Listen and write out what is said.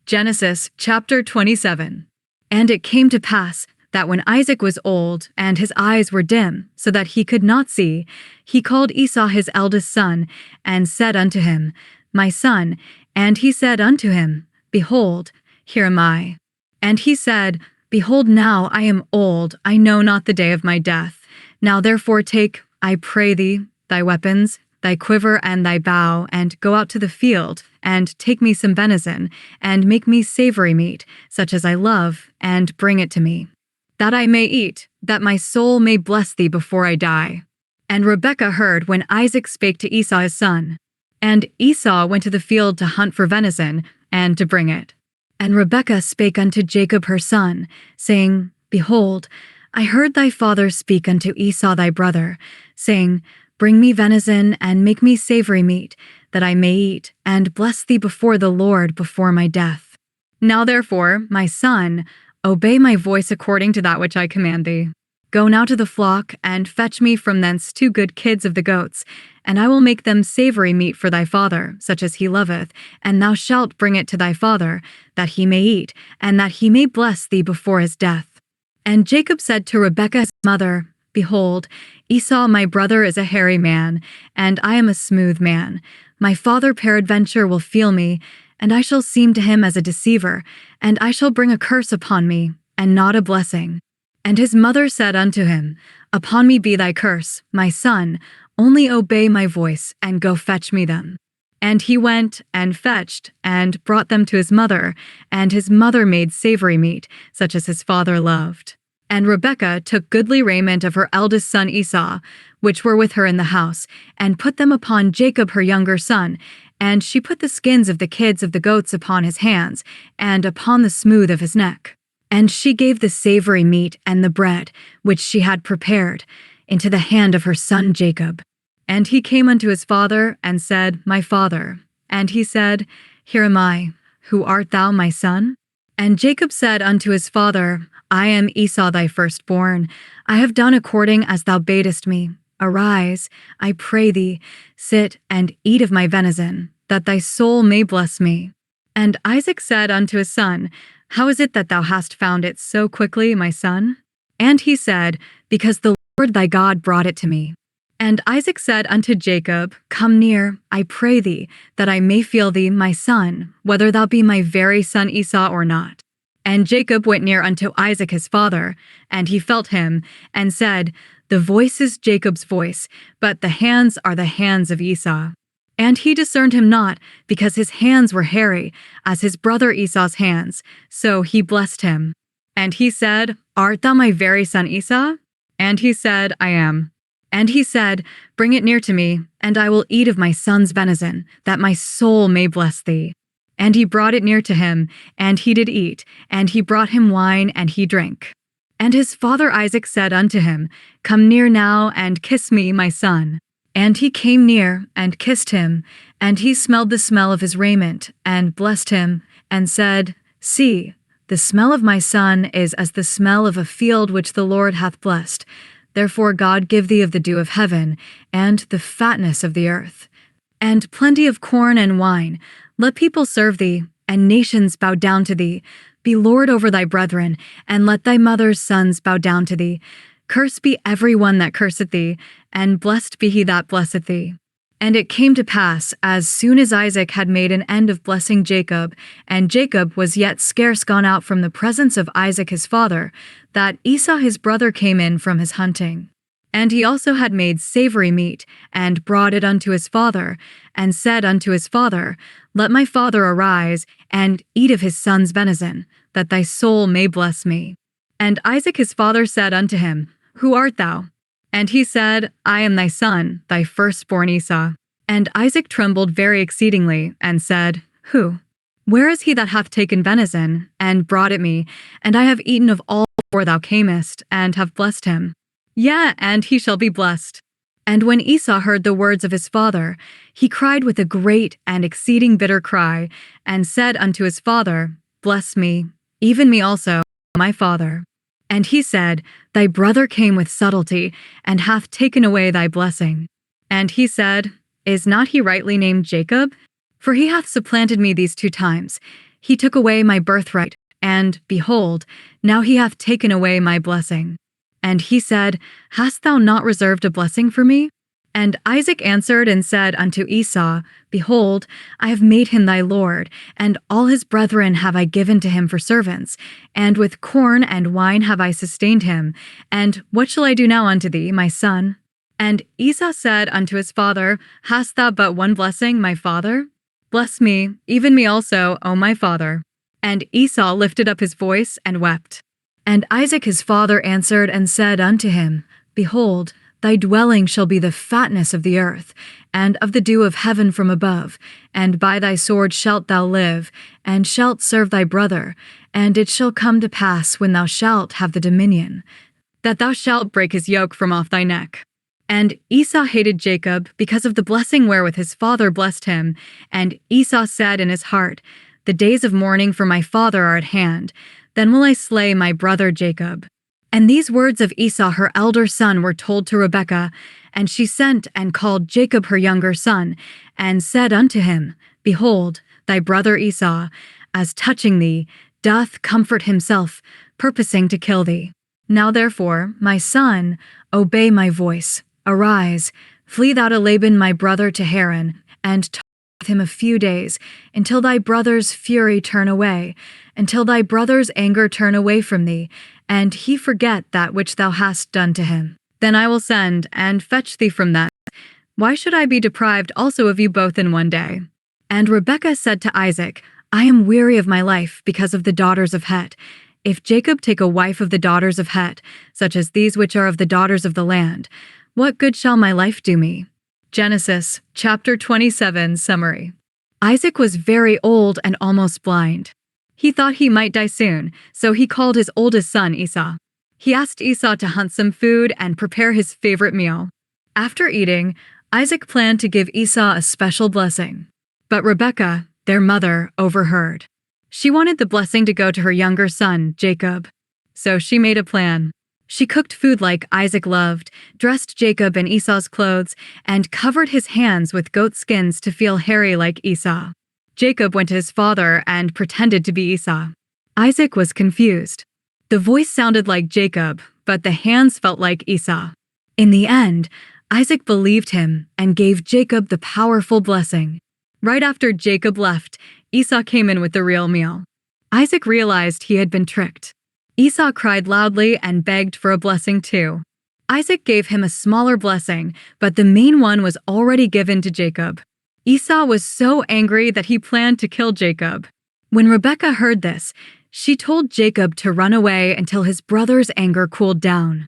Genesis chapter 27. And it came to pass that when Isaac was old and his eyes were dim, so that he could not see, he called Esau his eldest son, and said unto him, My son. And he said unto him, Behold, here am I. And he said, Behold, now I am old, I know not the day of my death. Now therefore take, I pray thee, thy weapons, thy quiver and thy bow, and go out to the field, and take me some venison, and make me savory meat, such as I love, and bring it to me, that I may eat, that my soul may bless thee before I die. And Rebekah heard when Isaac spake to Esau his son. And Esau went to the field to hunt for venison, and to bring it. And Rebekah spake unto Jacob her son, saying, Behold, I heard thy father speak unto Esau thy brother, saying, Bring me venison, and make me savory meat, that I may eat, and bless thee before the Lord before my death. Now therefore, my son, obey my voice according to that which I command thee. Go now to the flock, and fetch me from thence 2 good kids of the goats, and I will make them savory meat for thy father, such as he loveth, and thou shalt bring it to thy father, that he may eat, and that he may bless thee before his death. And Jacob said to Rebekah his mother, Behold, Esau my brother is a hairy man, and I am a smooth man. My father peradventure will feel me, and I shall seem to him as a deceiver, and I shall bring a curse upon me, and not a blessing. And his mother said unto him, Upon me be thy curse, my son, only obey my voice, and go fetch me them. And he went, and fetched, and brought them to his mother, and his mother made savory meat, such as his father loved. And Rebekah took goodly raiment of her eldest son Esau, which were with her in the house, and put them upon Jacob her younger son, and she put the skins of the kids of the goats upon his hands, and upon the smooth of his neck. And she gave the savory meat and the bread, which she had prepared, into the hand of her son Jacob. And he came unto his father, and said, My father. And he said, Here am I. Who art thou, my son? And Jacob said unto his father, I am Esau thy firstborn. I have done according as thou badest me. Arise, I pray thee, sit and eat of my venison, that thy soul may bless me. And Isaac said unto his son, How is it that thou hast found it so quickly, my son? And he said, Because the Lord thy God brought it to me. And Isaac said unto Jacob, Come near, I pray thee, that I may feel thee, my son, whether thou be my very son Esau or not. And Jacob went near unto Isaac his father, and he felt him, and said, The voice is Jacob's voice, but the hands are the hands of Esau. And he discerned him not, because his hands were hairy, as his brother Esau's hands. So he blessed him. And he said, Art thou my very son Esau? And he said, I am. And he said, Bring it near to me, and I will eat of my son's venison, that my soul may bless thee. And he brought it near to him, and he did eat, and he brought him wine, and he drank. And his father Isaac said unto him, Come near now, and kiss me, my son. And he came near, and kissed him, and he smelled the smell of his raiment, and blessed him, and said, See, the smell of my son is as the smell of a field which the Lord hath blessed. Therefore God give thee of the dew of heaven, and the fatness of the earth, and plenty of corn and wine. Let people serve thee, and nations bow down to thee. Be Lord over thy brethren, and let thy mother's sons bow down to thee. Cursed be every one that curseth thee, and blessed be he that blesseth thee. And it came to pass, as soon as Isaac had made an end of blessing Jacob, and Jacob was yet scarce gone out from the presence of Isaac his father, that Esau his brother came in from his hunting. And he also had made savory meat, and brought it unto his father, and said unto his father, Let my father arise, and eat of his son's venison, that thy soul may bless me. And Isaac his father said unto him, Who art thou? And he said, I am thy son, thy firstborn Esau. And Isaac trembled very exceedingly, and said, Who? Where is he that hath taken venison, and brought it me? And I have eaten of all before thou camest, and have blessed him. Yea, and he shall be blessed. And when Esau heard the words of his father, he cried with a great and exceeding bitter cry, and said unto his father, Bless me, even me also, my father. And he said, Thy brother came with subtlety, and hath taken away thy blessing. And he said, Is not he rightly named Jacob? For he hath supplanted me these 2 times. He took away my birthright, and, behold, now he hath taken away my blessing. And he said, Hast thou not reserved a blessing for me? And Isaac answered and said unto Esau, Behold, I have made him thy lord, and all his brethren have I given to him for servants, and with corn and wine have I sustained him. And what shall I do now unto thee, my son? And Esau said unto his father, Hast thou but one blessing, my father? Bless me, even me also, O my father. And Esau lifted up his voice and wept. And Isaac his father answered and said unto him, Behold, thy dwelling shall be the fatness of the earth, and of the dew of heaven from above, and by thy sword shalt thou live, and shalt serve thy brother, and it shall come to pass when thou shalt have the dominion, that thou shalt break his yoke from off thy neck. And Esau hated Jacob because of the blessing wherewith his father blessed him, and Esau said in his heart, The days of mourning for my father are at hand, then will I slay my brother Jacob. And these words of Esau her elder son were told to Rebekah, and she sent and called Jacob her younger son, and said unto him, Behold, thy brother Esau, as touching thee, doth comfort himself, purposing to kill thee. Now therefore, my son, obey my voice. Arise, flee thou to Laban my brother to Haran, and talk with him a few days, until thy brother's fury turn away, until thy brother's anger turn away from thee, and he forget that which thou hast done to him. Then I will send and fetch thee from thence. Why should I be deprived also of you both in one day? And Rebekah said to Isaac, I am weary of my life because of the daughters of Het. If Jacob take a wife of the daughters of Het, such as these which are of the daughters of the land, what good shall my life do me? Genesis, chapter 27, summary. Isaac was very old and almost blind. He thought he might die soon, so he called his oldest son Esau. He asked Esau to hunt some food and prepare his favorite meal. After eating, Isaac planned to give Esau a special blessing. But Rebekah, their mother, overheard. She wanted the blessing to go to her younger son, Jacob. So she made a plan. She cooked food like Isaac loved, dressed Jacob in Esau's clothes, and covered his hands with goat skins to feel hairy like Esau. Jacob went to his father and pretended to be Esau. Isaac was confused. The voice sounded like Jacob, but the hands felt like Esau. In the end, Isaac believed him and gave Jacob the powerful blessing. Right after Jacob left, Esau came in with the real meal. Isaac realized he had been tricked. Esau cried loudly and begged for a blessing too. Isaac gave him a smaller blessing, but the main one was already given to Jacob. Esau was so angry that he planned to kill Jacob. When Rebekah heard this, she told Jacob to run away until his brother's anger cooled down.